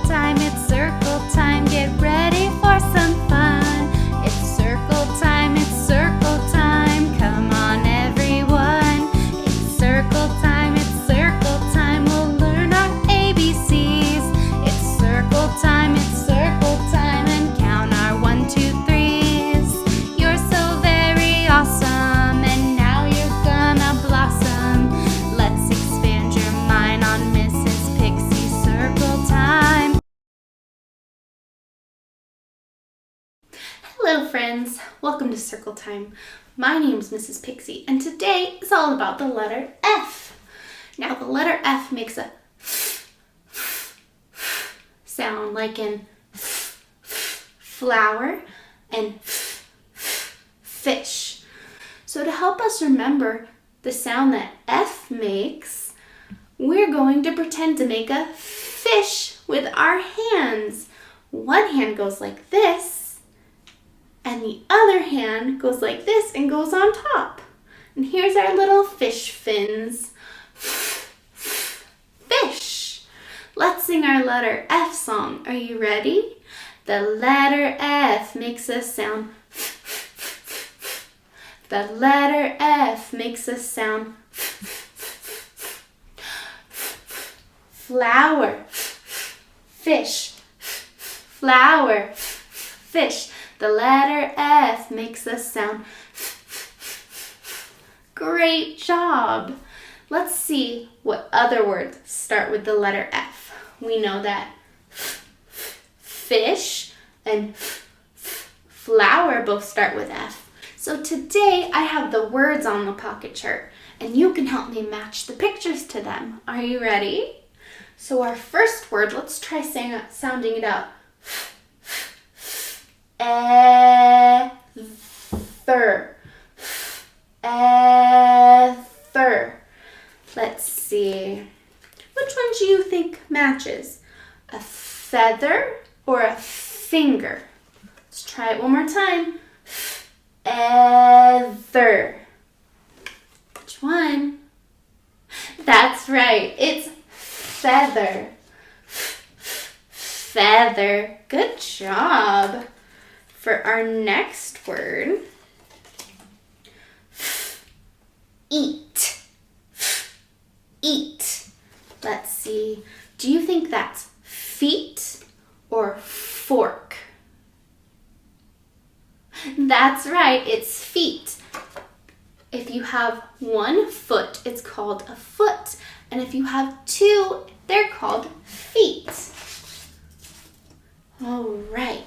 time, it's circle time. Get ready for some fun. It's circle time, it's circle time. Come on everyone. It's circle time, it's circle time. We'll learn our ABCs. It's circle time, and count our 1, 2, 3s. You're so very awesome, and now you're gonna blossom. Let's expand your mind on Mrs. Pixie Circle Time. Hello friends, welcome to Circle Time. My name's Mrs. Pixie, and today is all about the letter F. Now the letter F makes a sound like in flower and fish. So to help us remember the sound that F makes, we're going to pretend to make a fish with our hands. One hand goes like this, and the other hand goes like this and goes on top. And here's our little fish fins. Fish! Let's sing our letter F song. Are you ready? The letter F makes a sound. The letter F makes a sound. Flower, fish, flower, fish. The letter F makes a sound. Great job. Let's see what other words start with the letter F. We know that fish and flower both start with F. So today I have the words on the pocket chart, and you can help me match the pictures to them. Are you ready? So our first word, let's try sounding it out. Ether. Ether. Let's see. Which one do you think matches? A feather or a finger? Let's try it one more time. Ether. Which one? That's right. It's feather. Feather. Good job. For our next word, eat. Eat. Let's see. Do you think that's feet or fork? That's right, it's feet. If you have one foot, it's called a foot. And if you have two, they're called feet. All right.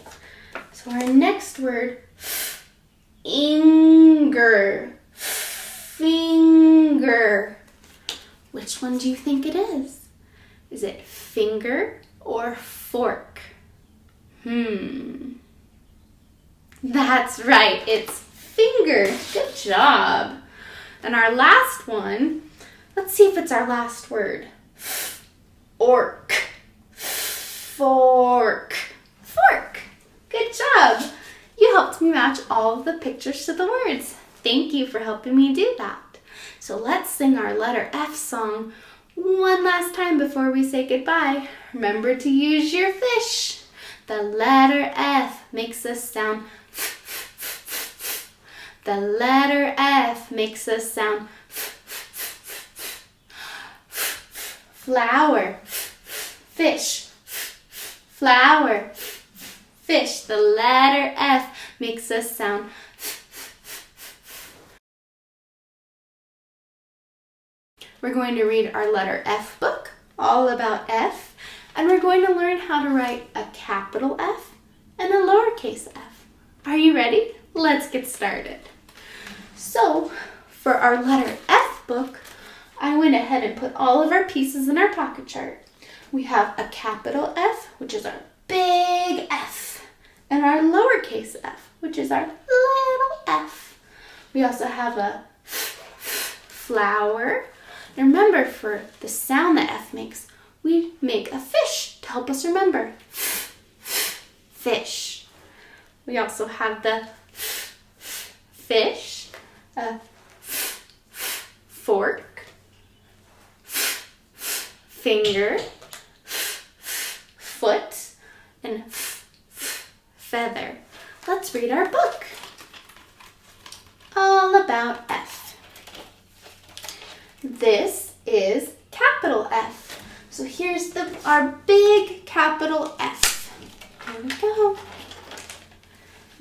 So our next word, finger. Finger. Which one do you think it is? Is it finger or fork? That's right, it's finger. Good job. And our last one, let's see if it's our last word. Fork. Fork. Fork. Good job. You helped me match all of the pictures to the words. Thank you for helping me do that. So let's sing our letter F song one last time before we say goodbye. Remember to use your fish. The letter F makes a sound. The letter F makes a sound. Flower, fish, flower, fish. The letter F makes a sound. We're going to read our letter F book, all about F, and we're going to learn how to write a capital F and a lowercase f. Are you ready? Let's get started. So, for our letter F book, I went ahead and put all of our pieces in our pocket chart. We have a capital F, which is our big F, and our lowercase f, which is our little f. We also have a flower. And remember, for the sound that F makes, we make a fish to help us remember. Fish. We also have the fish, a fork, finger, foot, and feather. Let's read our book. All about F. This is capital F. So here's our big capital F. Here we go.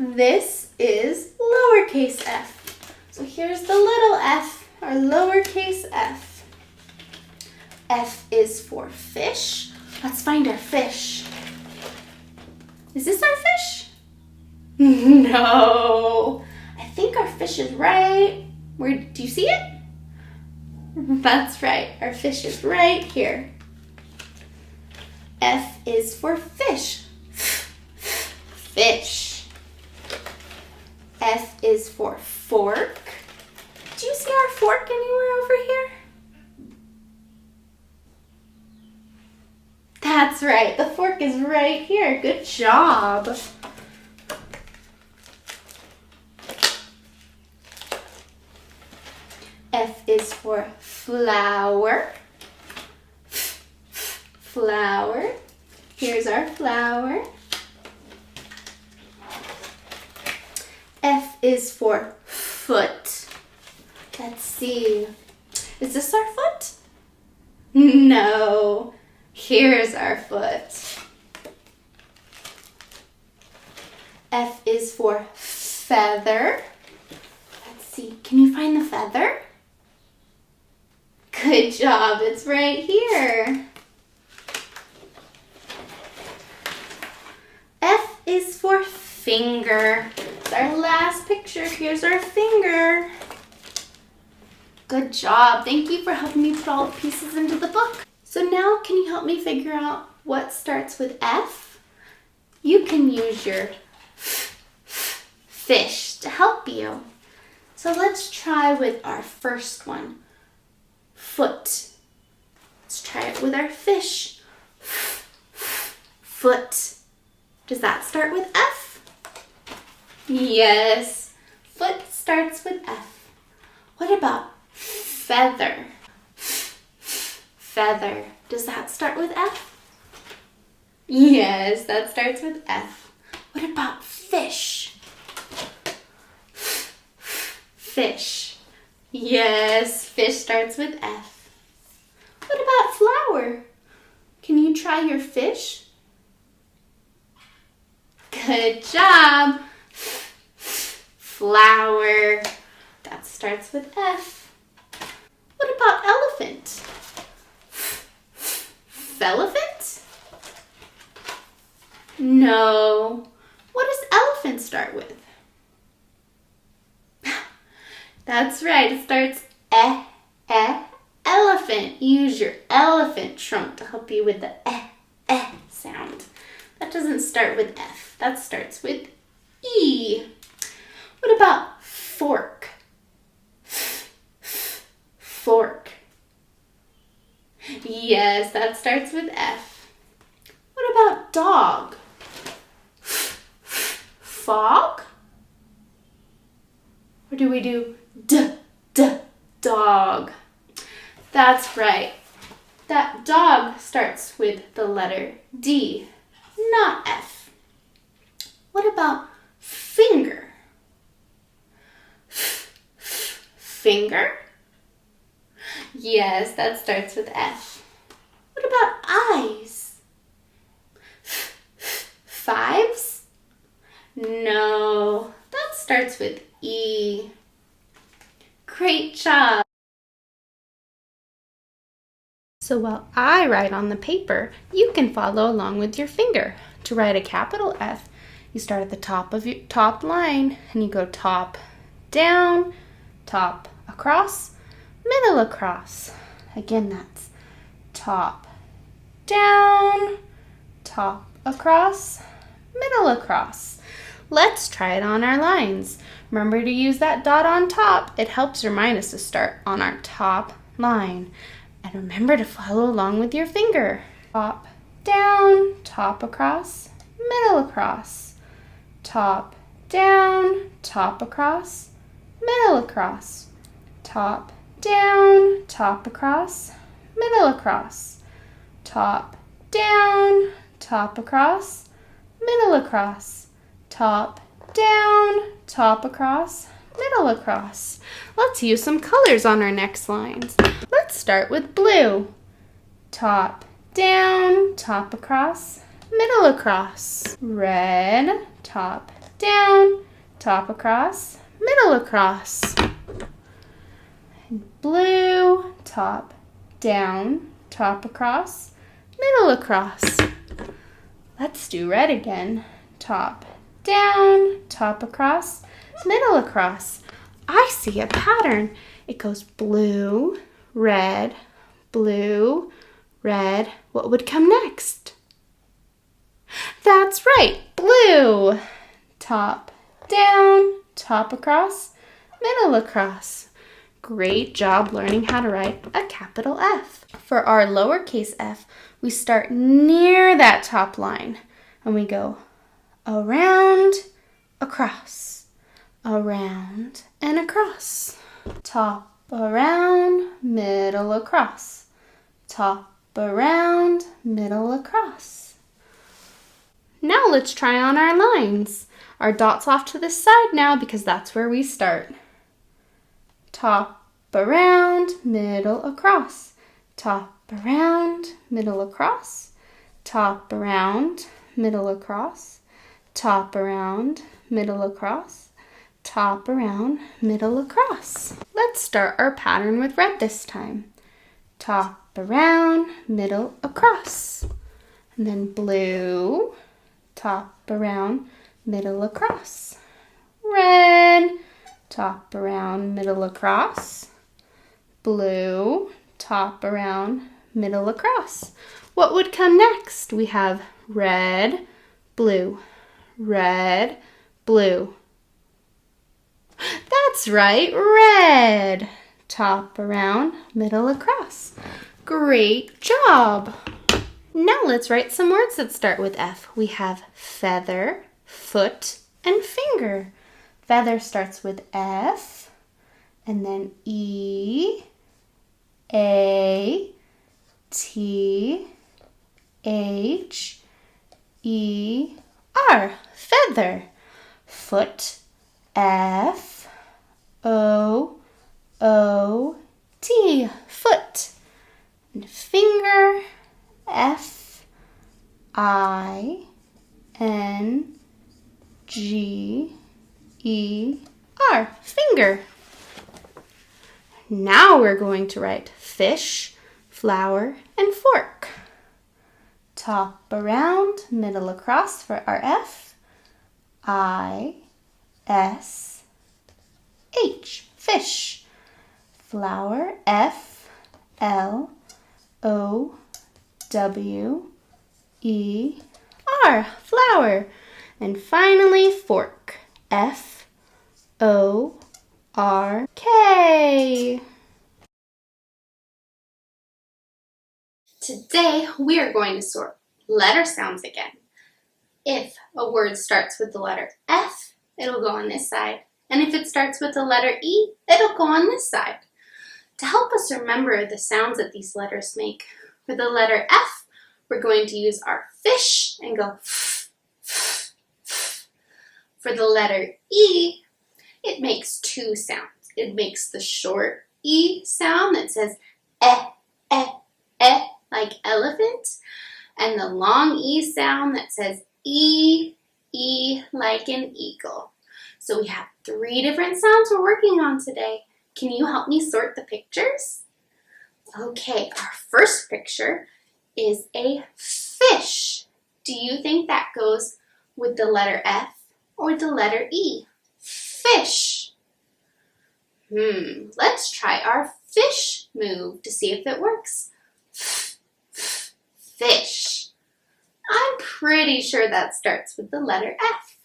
This is lowercase f. So here's the little f, our lowercase f. F is for fish. Let's find our fish. Is this our fish? No. I think our fish is right. Where, do you see it? That's right. Our fish is right here. F is for fish. Fish. F is for fork. Do you see our fork anywhere over here? That's right. The fork is right here. Good job. F is for flower. Flower. Here's our flower. F is for foot. Let's see. Is this our foot? No. Here's our foot. F is for feather. Let's see. Can you find the feather? Good job. It's right here. F is for finger. It's our last picture. Here's our finger. Good job. Thank you for helping me put all the pieces into the book. So now can you help me figure out what starts with F? You can use your fish to help you. So let's try with our first one. Foot. Let's try it with our fish. Foot. Does that start with F? Yes. Foot starts with F. What about feather? Feather. Does that start with F? Yes, that starts with F. What about fish? Fish. Yes, fish starts with F. What about flower? Can you try your fish? Good job. Flower. That starts with F. What about elephant? Elephant? No. What does elephant start with? That's right. It starts elephant. Use your elephant trunk to help you with the sound. That doesn't start with F. That starts with E. What about fork? Fork. Yes, that starts with F. What about dog? Fog? Or do we do dog? That's right. That dog starts with the letter D, not F. What about finger? Finger? Yes, that starts with F. What about eyes? Fives? No, that starts with E. Great job. So while I write on the paper, you can follow along with your finger. To write a capital F, you start at the top of your top line and you go top, down, top, across, middle, across. Again, that's top, down, top, across, middle, across. Let's try it on our lines. Remember to use that dot on top. It helps remind us to start on our top line. And remember to follow along with your finger. Top, down, top across, middle across. Top, down, top across, middle across. Top, down, top across, middle across. Top, down, top top across, middle across, top, down, top across, middle across. Let's use some colors on our next lines. Let's start with blue. Top, down, top across, middle across. Red, top, down, top across, middle across. Blue, top, down, top across, middle across. Let's do red again. Top, down, top across, middle across. I see a pattern. It goes blue, red, blue, red. What would come next? That's right, blue. Top, down, top across, middle across. Great job learning how to write a capital F. For our lowercase f, we start near that top line and we go around, across, around, and across. Top, around, middle, across. Top, around, middle, across. Now let's try on our lines. Our dot's off to the side now because that's where we start. Top, around, middle, across. Top, around, middle, across. Top, around, middle, across. Top, around, middle, across. Top, around, middle, across. Let's start our pattern with red this time. Top, around, middle, across. And then blue, top, around, middle, across. Red, top, around, middle, across. Blue, top, around, middle, across. What would come next? We have red, blue, red, blue. That's right, red. Top, around, middle, across. Great job. Now let's write some words that start with F. We have feather, foot, and finger. Feather starts with F, and then E, A, T, H, E, R. Feather. Foot, F, O, O, T. Foot. And finger, F, I, N, G, E, R. Finger. Now we're going to write fish, flower, and fork. Top, around, middle, across for our F. I, S, H. Fish. Flower, F, L, O, W, E, R. Flower. And finally, fork. F, O, R, K. Today, we are going to sort letter sounds again. If a word starts with the letter F, it'll go on this side. And if it starts with the letter E, it'll go on this side. To help us remember the sounds that these letters make, for the letter F, we're going to use our fish and go f, f, f. For the letter E, it makes two sounds. It makes the short E sound that says eh, eh, eh, like elephant, and the long E sound that says E, E, like an eagle. So we have 3 different sounds we're working on today. Can you help me sort the pictures? Okay, our first picture is a fish. Do you think that goes with the letter F or the letter E? Fish. Let's try our fish move to see if it works. Fish. I'm pretty sure that starts with the letter F.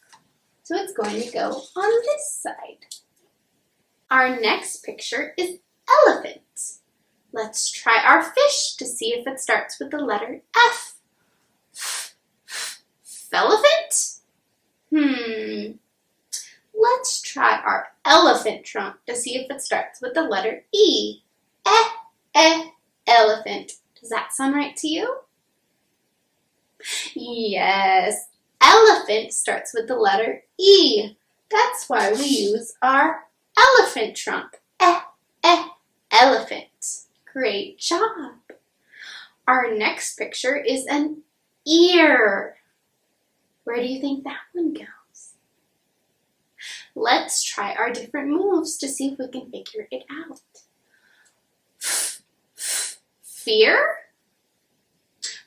So it's going to go on this side. Our next picture is elephant. Let's try our fish to see if it starts with the letter F. Elephant? Let's try our elephant trunk to see if it starts with the letter E. Elephant. Does that sound right to you? Yes, elephant starts with the letter E. That's why we use our elephant trunk. Elephant. Great job. Our next picture is an ear. Where do you think that one goes? Let's try our different moves to see if we can figure it out. Fear?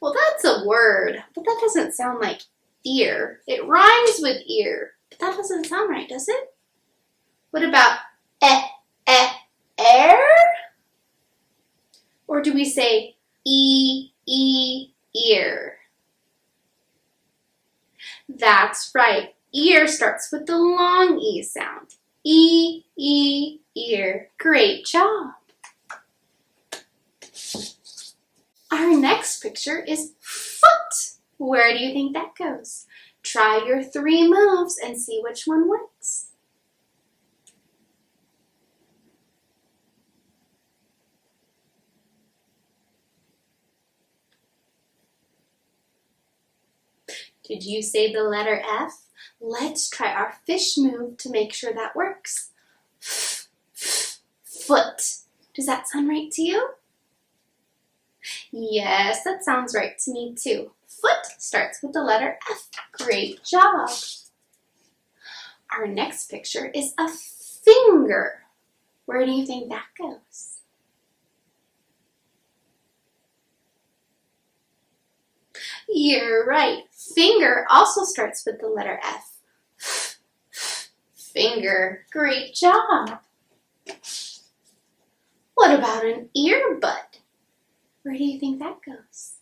Well, that's a word, but that doesn't sound like ear. It rhymes with ear, but that doesn't sound right, does it? What about air? Or do we say ear? That's right. Ear starts with the long E sound. Ear. Great job. Our next picture is foot. Where do you think that goes? Try your 3 moves and see which one works. Did you say the letter F? Let's try our fish move to make sure that works. Foot. Does that sound right to you? Yes, that sounds right to me too. Foot starts with the letter F. Great job. Our next picture is a finger. Where do you think that goes? You're right. Finger also starts with the letter F. Finger. Great job. What about an earbud? Where do you think that goes?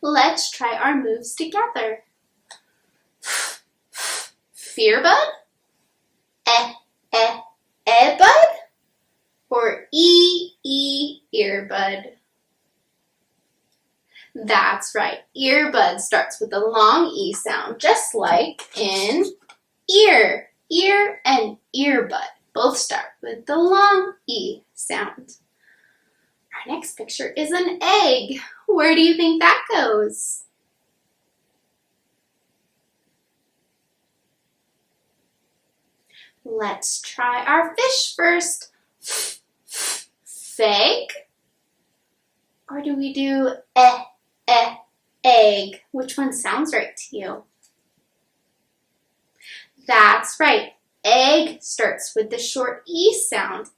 Let's try our moves together. Fearbud? Bud? Or earbud? That's right. Earbud starts with a long E sound, just like in ear. Ear and earbud both start with the long E sound. Our next picture is an egg. Where do you think that goes? Let's try our fish first. Feg? Or do we do egg? Which one sounds right to you? That's right. Egg starts with the short E sound.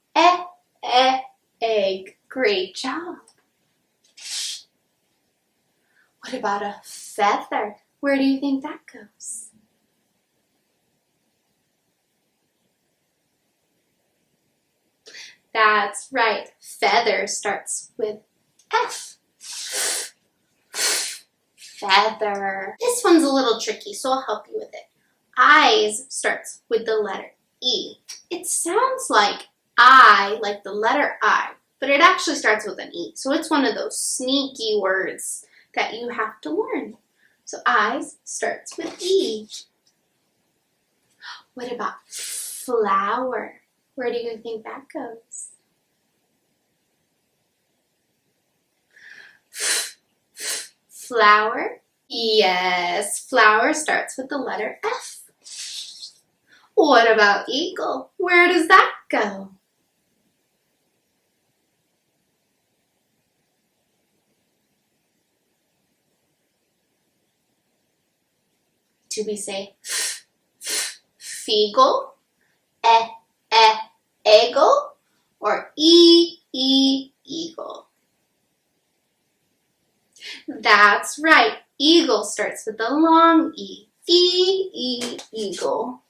Egg. Great job. What about a feather? Where do you think that goes? That's right. Feather starts with F. Feather. This one's a little tricky, so I'll help you with it. Eyes starts with the letter E. It sounds like I, like the letter I, but it actually starts with an E. So it's one of those sneaky words that you have to learn. So eyes starts with E. What about flower? Where do you think that goes? Flower? Yes, flower starts with the letter F. What about eagle? Where does that go? Do we say feagle, eagle, or eagle? That's right. Eagle starts with the long E. Eagle.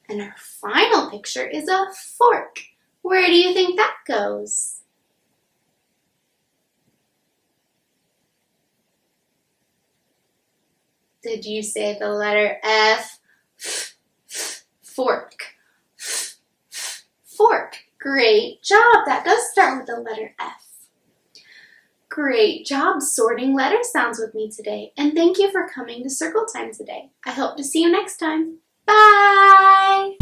And our final picture is a fork. Where do you think that goes? Did you say the letter F? Fork. Fork. Great job. That does start with the letter F. Great job sorting letter sounds with me today. And thank you for coming to Circle Time today. I hope to see you next time. Bye!